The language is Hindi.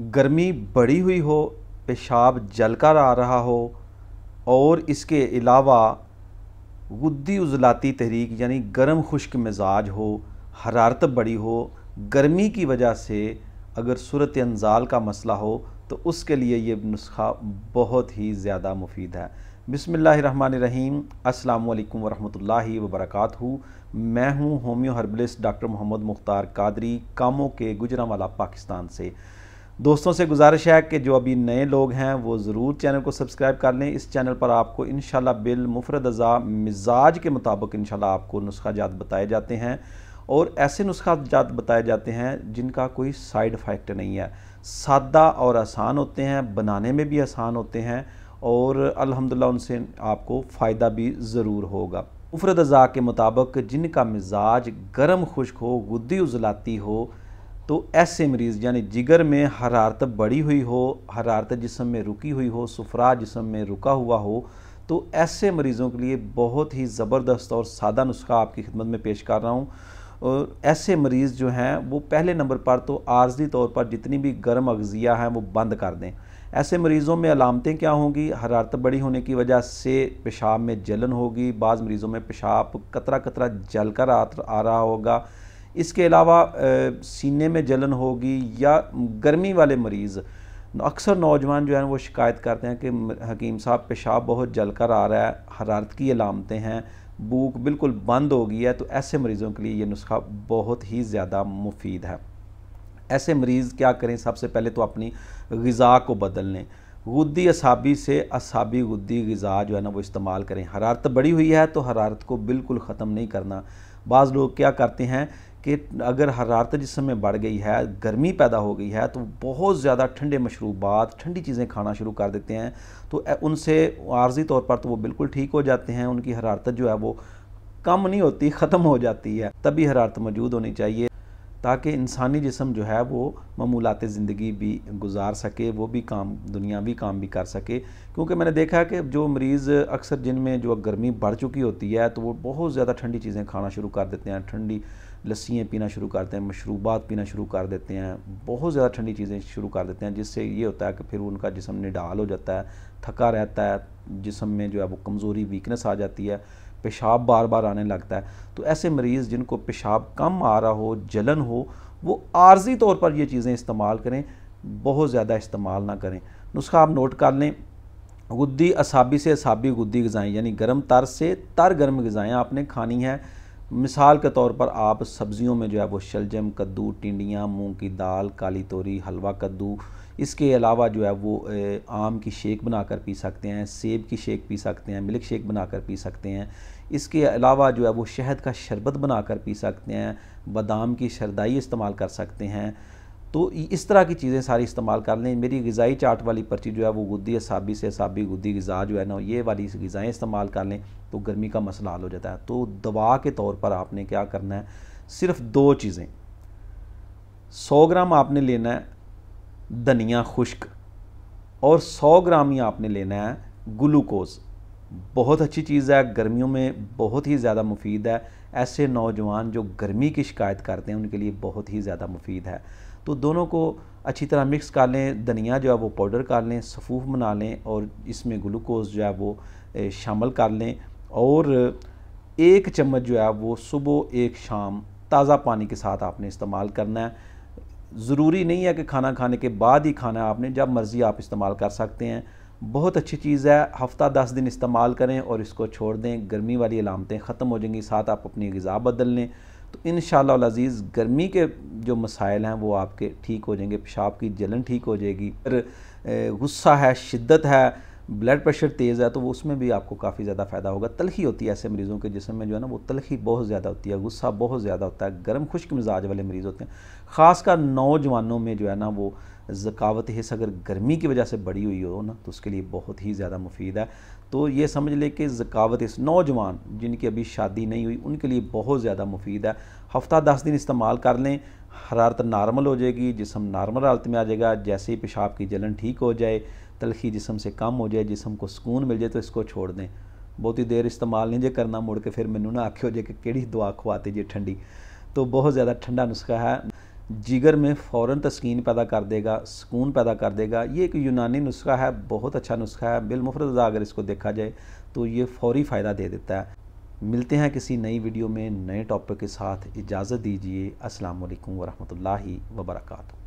गर्मी बढ़ी हुई हो, पेशाब जलकर आ रहा हो और इसके अलावा गुद्दी उज़लाती तहरीक यानी गर्म खुश्क मिजाज हो, हरारत बढ़ी हो, गर्मी की वजह से अगर सूरत अंजाल का मसला हो तो उसके लिए ये नुस्खा बहुत ही ज़्यादा मुफीद है। बिस्मिल्लाहिर्रहमानिर्रहीम, अस्सलाम वालेकुम वरहमतुल्लाहि वबरकातुहू। मैं हूँ homeo herbalist doctor Mohammad Mukhtar Qadri, कामों के गुजरांवाला पाकिस्तान से। दोस्तों से गुजारिश है कि जो अभी नए लोग हैं वो ज़रूर चैनल को सब्सक्राइब कर लें। इस चैनल पर आपको इंशाल्लाह बिल मुफरद अज़ा मिजाज के मुताबिक इंशाल्लाह आपको नुस्खा जात बताए जाते हैं और ऐसे नुस्खा जात बताए जाते हैं जिनका कोई साइड इफ़ेक्ट नहीं है, सादा और आसान होते हैं, बनाने में भी आसान होते हैं और अल्हम्दुलिल्लाह उनसे आपको फ़ायदा भी ज़रूर होगा। मुफरद अज़ा के मुताबिक जिनका मिजाज गर्म खुश्क हो, गुद्दी उज़लाती हो, तो ऐसे मरीज़ यानी जिगर में हरारत बढ़ी हुई हो, हरारत जिस्म में रुकी हुई हो, सुफरा जिस्म में रुका हुआ हो, तो ऐसे मरीज़ों के लिए बहुत ही ज़बरदस्त और सादा नुस्खा आपकी खिदमत में पेश कर रहा हूँ। और ऐसे मरीज़ जो हैं वो पहले नंबर पर तो आर्जी तौर पर जितनी भी गर्म अग़ज़िया हैं वो बंद कर दें। ऐसे मरीज़ों में अलामतें क्या होंगी? हरारत बढ़ी होने की वजह से पेशाब में जलन होगी, बाज़ मरीज़ों में पेशाब कतरा कतरा जल कर आ रहा होगा। इसके अलावा सीने में जलन होगी या गर्मी वाले मरीज़, अक्सर नौजवान जो है वो शिकायत करते हैं कि हकीम साहब पेशाब बहुत जल कर आ रहा है, हरारत की अलामतें हैं, भूख बिल्कुल बंद हो गई है, तो ऐसे मरीज़ों के लिए ये नुस्खा बहुत ही ज़्यादा मुफीद है। ऐसे मरीज़ क्या करें? सबसे पहले तो अपनी ग़िज़ा को बदल लें। गुद्दी असाबी से असाबी गुद्दी ग़िज़ा जो है ना वो इस्तेमाल करें। हरारत बढ़ी हुई है तो हरारत को बिल्कुल ख़त्म नहीं करना। बाज़ लोग क्या करते हैं कि अगर हरारत जिस्म में बढ़ गई है, गर्मी पैदा हो गई है, तो बहुत ज़्यादा ठंडे मशरूबात, ठंडी चीज़ें खाना शुरू कर देते हैं। तो उनसे आर्जी तौर पर तो वो बिल्कुल ठीक हो जाते हैं, उनकी हरारत जो है वो कम नहीं होती, ख़त्म हो जाती है। तभी हरारत मौजूद होनी चाहिए ताकि इंसानी जिस्म जो है वो मामूलात ज़िंदगी भी गुजार सके, वो भी काम, दुनियावी काम भी कर सके। क्योंकि मैंने देखा है कि जो मरीज़ अक्सर जिनमें जो गर्मी बढ़ चुकी होती है तो वो बहुत ज़्यादा ठंडी चीज़ें खाना शुरू कर देते हैं, ठंडी लस्सियाँ पीना शुरू करते हैं, मशरूबात पीना शुरू कर देते हैं, बहुत ज़्यादा ठंडी चीज़ें शुरू कर देते हैं, जिससे ये होता है कि फिर उनका जिस्म निडाल हो जाता है, थका रहता है, जिस्म में जो है वो कमज़ोरी, वीकनेस आ जाती है, पेशाब बार बार आने लगता है। तो ऐसे मरीज़ जिनको पेशाब कम आ रहा हो, जलन हो, वो आर्जी तौर पर ये चीज़ें इस्तेमाल करें, बहुत ज़्यादा इस्तेमाल ना करें। नुस्खा आप नोट कर लें। गुद्दी असाबी से असाबी गुद्दी ग़िज़ाएँ यानी गर्म तर से तर गर्म ग़िज़ाएँ आपने खानी है। मिसाल के तौर पर आप सब्ज़ियों में जो है वो शलजम, कद्दू, टिंडियाँ, मूंग की दाल, काली तोरी, हलवा कद्दू, इसके अलावा जो है वो आम की शेक बनाकर पी सकते हैं, सेब की शेक पी सकते हैं, मिल्क शेक बनाकर पी सकते हैं। इसके अलावा जो है वो शहद का शरबत बनाकर पी सकते हैं, बादाम की शरदाई इस्तेमाल कर सकते हैं। तो इस तरह की चीज़ें सारी इस्तेमाल कर लें। मेरी ग़िज़ाई चार्ट वाली पर्ची जो है वो गुद्दी असाबी से असाबी गुद्दी ग़िज़ा जो है ना, ये वाली ग़िज़ाएँ इस्तेमाल कर लें तो गर्मी का मसला हल हो जाता है। तो दवा के तौर पर आपने क्या करना है? सिर्फ 2 चीज़ें। 100 ग्राम आपने लेना है धनिया खुश्क और 100 ग्राम ही आपने लेना है ग्लूकोज़। बहुत अच्छी चीज़ है, गर्मियों में बहुत ही ज़्यादा मुफीद है। ऐसे नौजवान जो गर्मी की शिकायत करते हैं उनके लिए बहुत ही ज़्यादा मुफीद है। तो दोनों को अच्छी तरह मिक्स कर लें, धनिया जो है वो पाउडर कर लें, सफ़ूफ बना लें और इसमें ग्लूकोज़ जो है वो शामिल कर लें और 1 चम्मच जो है वो सुबह 1 शाम ताज़ा पानी के साथ आपने इस्तेमाल करना है। ज़रूरी नहीं है कि खाना खाने के बाद ही खाना है आपने, जब मर्ज़ी आप इस्तेमाल कर सकते हैं। बहुत अच्छी चीज़ है, हफ़्ता 10 दिन इस्तेमाल करें और इसको छोड़ दें, गर्मी वाली अलामतें ख़त्म हो जाएंगी। साथ आप अपनी ग़िज़ा बदल लें तो इंशाअल्लाह अल अज़ीज़ गर्मी के जो मसाइल हैं वो आपके ठीक हो जाएंगे, पेशाब की जलन ठीक हो जाएगी। अगर गुस्सा है, शिद्दत है, ब्लड प्रेशर तेज़ है तो वो उसमें भी आपको काफ़ी ज़्यादा फ़ायदा होगा। तलखी होती है ऐसे मरीज़ों के जिस्म में जो है ना वो तलखी बहुत ज़्यादा होती है, गुस्सा बहुत ज़्यादा होता है, गर्म खुश्क मिजाज वाले मरीज़ होते हैं। ख़ासकर नौजवानों में जो है ना वो ज़कावत हिस्स अगर गर्मी की वजह से बढ़ी हुई हो ना तो उसके लिए बहुत ही ज़्यादा मुफीद है। तो ये समझ लें कि ज़कावत हिस्स नौजवान जिनकी अभी शादी नहीं हुई उनके लिए बहुत ज़्यादा मुफीद है। हफ़्ता 10 दिन इस्तेमाल कर लें, हरारत नॉर्मल हो जाएगी, जिस्म नॉर्मल हालत में आ जाएगा। जैसे ही पेशाब की जलन ठीक हो जाए, तलखी जिस्म से कम हो जाए, जिस्म को सुकून मिल जाए तो इसको छोड़ दें। बहुत ही देर इस्तेमाल नहीं जे करना, मुड़ के फिर मैनू ना आखियो जे कि केड़ी दवा खवाते जे ठंडी। तो बहुत ज़्यादा ठंडा नुस्खा है। जिगर में फ़ौरन तस्कीन पैदा कर देगा, सुकून पैदा कर देगा। ये एक यूनानी नुस्खा है, बहुत अच्छा नुस्खा है। बिलमुफ़रद अगर इसको देखा जाए तो ये फ़ौरी फ़ायदा दे देता है। मिलते हैं किसी नई वीडियो में नए टॉपिक के साथ। इजाज़त दीजिए। अस्सलाम वालेकुम वरहमतुल्लाहि वबरकातुहू।